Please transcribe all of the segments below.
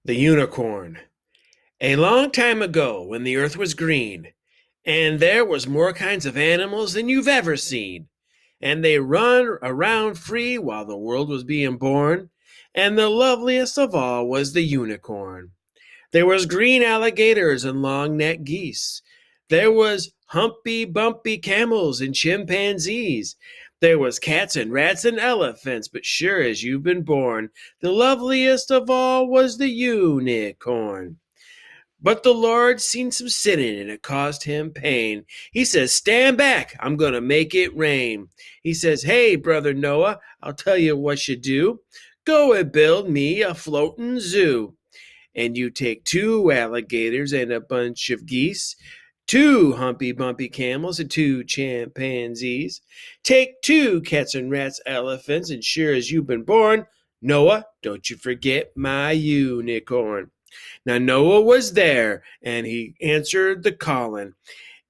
The unicorn. A long time ago, when the earth was green, and there was more kinds of animals than you've ever seen, and they run around free while the world was being born, and the loveliest of all was the unicorn. There was green alligators and long-necked geese. There was humpy bumpy camels and chimpanzees. There was cats and rats and elephants, but sure as you've been born, the loveliest of all was the unicorn. But the Lord seen some sinning and it caused him pain. He says, "Stand back, I'm going to make it rain." He says, "Hey, brother Noah, I'll tell you what you do. Go and build me a floating zoo. And you take two alligators and a bunch of geese, two humpy bumpy camels and two chimpanzees. Take two cats and rats, elephants, and sure as you've been born, Noah, don't you forget my unicorn." Now Noah was there, and he answered the calling,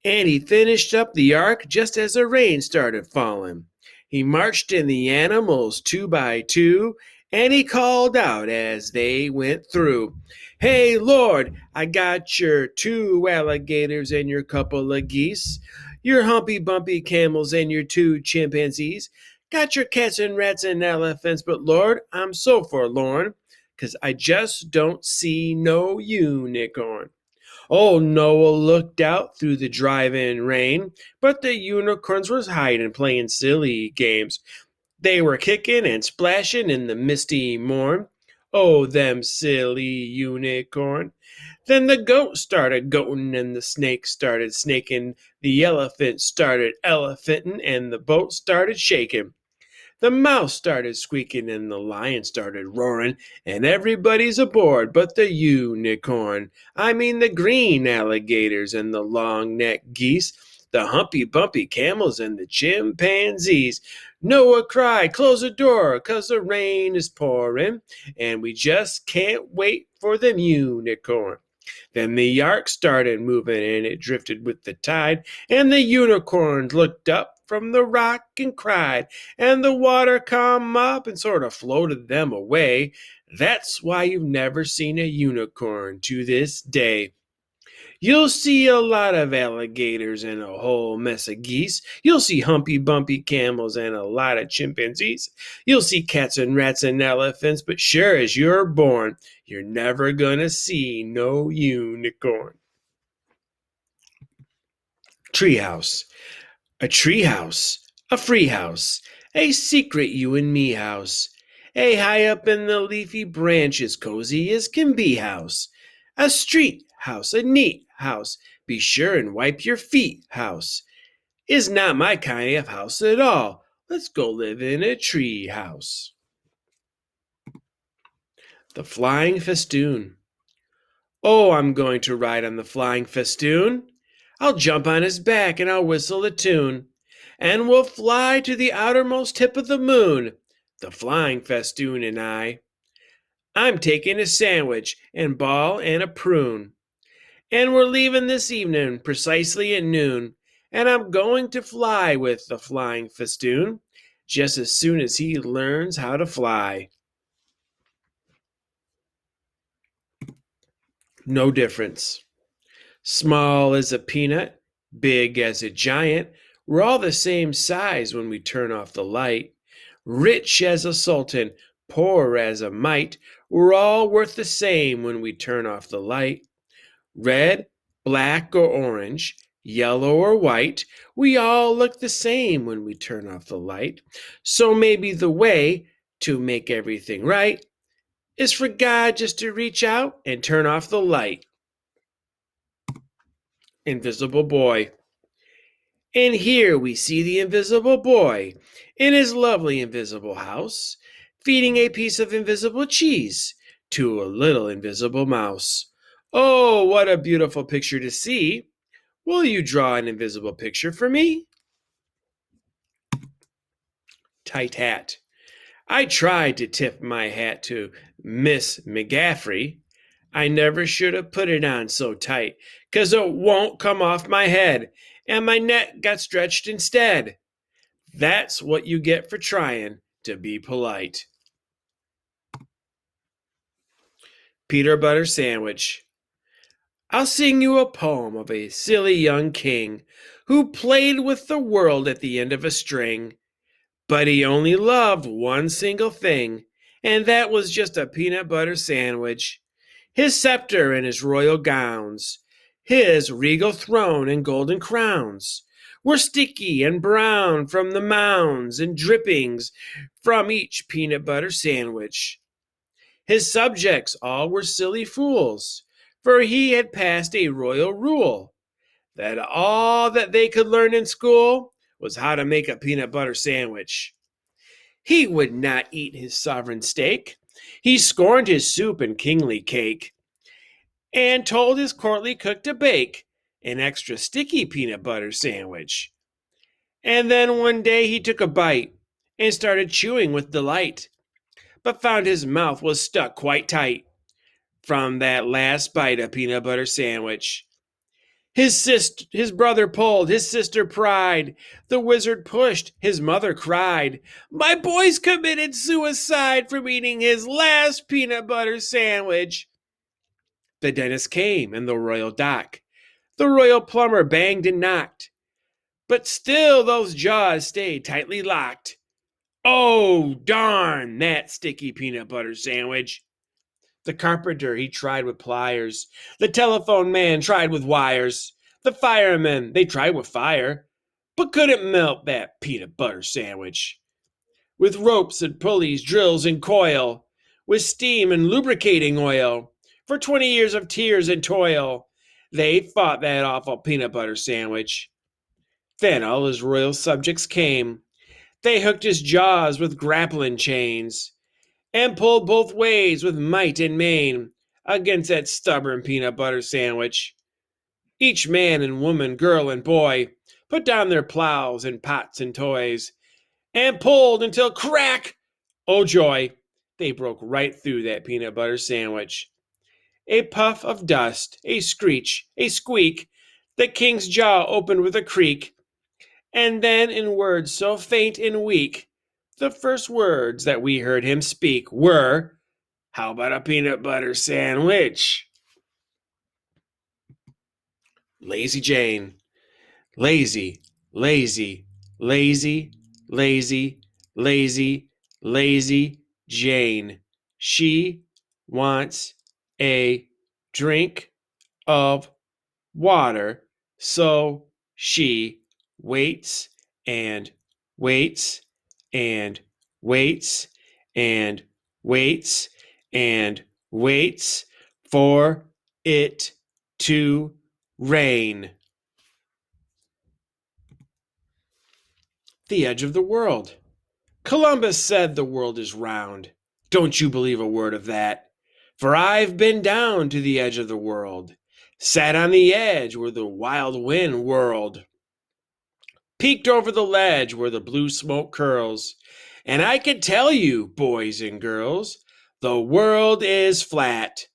and he finished up the ark just as the rain started falling. He marched in the animals two by two, and he called out as they went through, "Hey, Lord, I got your two alligators and your couple of geese, your humpy bumpy camels and your two chimpanzees. Got your cats and rats and elephants, but Lord, I'm so forlorn, 'cause I just don't see no unicorn." Old Noah looked out through the driving rain, but the unicorns was hiding, playing silly games. They were kicking and splashing in the misty morn. Oh, them silly unicorn. Then the goat started goating and the snake started snaking. The elephant started elephanting and the boat started shaking. The mouse started squeaking and the lion started roaring, and everybody's aboard but the unicorn. I mean the green alligators and the long-necked geese, the humpy bumpy camels and the chimpanzees. Noah cried, "Close the door, 'cause the rain is pouring, and we just can't wait for the unicorn." Then the ark started moving and it drifted with the tide, and the unicorns looked up from the rock and cried, and the water come up and sort of floated them away. That's why you've never seen a unicorn to this day. You'll see a lot of alligators and a whole mess of geese. You'll see humpy bumpy camels and a lot of chimpanzees. You'll see cats and rats and elephants, but sure as you're born, you're never gonna see no unicorn. Treehouse. A treehouse. A free house. A secret you and me house. A high up in the leafy branches, cozy as can be house. A street house, a neat house. Be sure and wipe your feet house. Is not my kind of house at all. Let's go live in a tree house. The flying festoon. Oh, I'm going to ride on the flying festoon. I'll jump on his back and I'll whistle a tune. And we'll fly to the outermost tip of the moon, the flying festoon and I. I'm taking a sandwich and ball and a prune. And we're leaving this evening precisely at noon. And I'm going to fly with the flying festoon just as soon as he learns how to fly. No difference. Small as a peanut, big as a giant, we're all the same size when we turn off the light. Rich as a sultan, poor as a mite, we're all worth the same when we turn off the light. Red, black, or orange, yellow or white, we all look the same when we turn off the light. So maybe the way to make everything right is for God just to reach out and turn off the light. Invisible Boy. And here we see the invisible boy in his lovely invisible house, feeding a piece of invisible cheese to a little invisible mouse. Oh, what a beautiful picture to see! Will you draw an invisible picture for me? Tight hat. I tried to tip my hat to Miss McGaffrey. I never should have put it on so tight, 'cause it won't come off my head, and my neck got stretched instead. That's what you get for trying to be polite. Peanut butter sandwich. I'll sing you a poem of a silly young king who played with the world at the end of a string, but he only loved one single thing, and that was just a peanut butter sandwich. His scepter and his royal gowns, his regal throne and golden crowns, were sticky and brown from the mounds and drippings from each peanut butter sandwich. His subjects all were silly fools, for he had passed a royal rule that all that they could learn in school was how to make a peanut butter sandwich. He would not eat his sovereign steak. He scorned his soup and kingly cake, and told his courtly cook to bake an extra sticky peanut butter sandwich. And then one day he took a bite and started chewing with delight, but found his mouth was stuck quite tight from that last bite of peanut butter sandwich. His brother pulled, his sister pried, the wizard pushed, his mother cried. My boy's committed suicide from eating his last peanut butter sandwich. The dentist came and the royal doc. The royal plumber banged and knocked, but still those jaws stayed tightly locked. Oh, darn that sticky peanut butter sandwich. The carpenter, he tried with pliers. The telephone man tried with wires. The firemen, they tried with fire, but couldn't melt that peanut butter sandwich. With ropes and pulleys, drills and coil, with steam and lubricating oil, for 20 years of tears and toil, they fought that awful peanut butter sandwich. Then all his royal subjects came. They hooked his jaws with grappling chains and pulled both ways with might and main against that stubborn peanut butter sandwich. Each man and woman, girl and boy put down their plows and pots and toys and pulled until crack! Oh joy! They broke right through that peanut butter sandwich. A puff of dust, a screech, a squeak, the king's jaw opened with a creak, and then in words so faint and weak, the first words that we heard him speak were, how about a peanut butter sandwich? Lazy Jane. Lazy, lazy, lazy, lazy, lazy, lazy Jane. She wants a drink of water, so she waits and waits and waits and waits and waits for it to rain. The edge of the world. Columbus said the world is round. Don't you believe a word of that? For I've been down to the edge of the world, sat on the edge where the wild wind whirled, peeked over the ledge where the blue smoke curls, and I can tell you, boys and girls, the world is flat.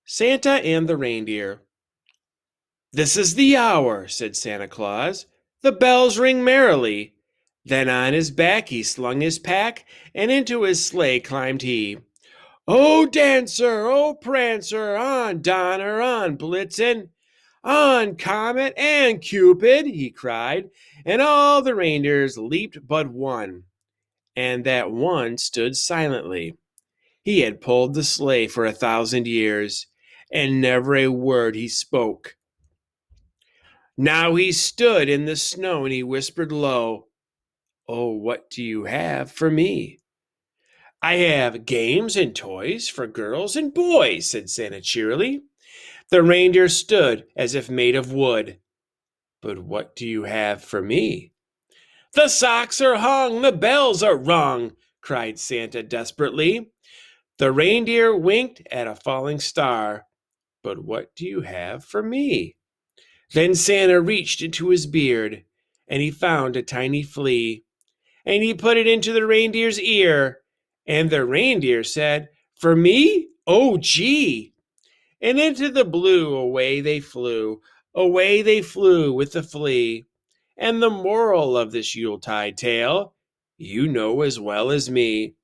Santa and the Reindeer. This is the hour, said Santa Claus. The bells ring merrily. Then on his back he slung his pack, and into his sleigh climbed he. Oh, Dancer, oh, Prancer, on Donner, on Blitzen, on Comet and Cupid, he cried, and all the reindeers leaped but one, and that one stood silently. He had pulled the sleigh for 1,000 years, and never a word he spoke. Now he stood in the snow and he whispered low, oh, what do you have for me? I have games and toys for girls and boys, said Santa cheerily. The reindeer stood as if made of wood. But what do you have for me? The socks are hung, the bells are rung, cried Santa desperately. The reindeer winked at a falling star. But what do you have for me? Then Santa reached into his beard, and he found a tiny flea, and he put it into the reindeer's ear, and the reindeer said, for me? Oh, gee! And into the blue away they flew with the flea. And the moral of this Yuletide tale, you know as well as me.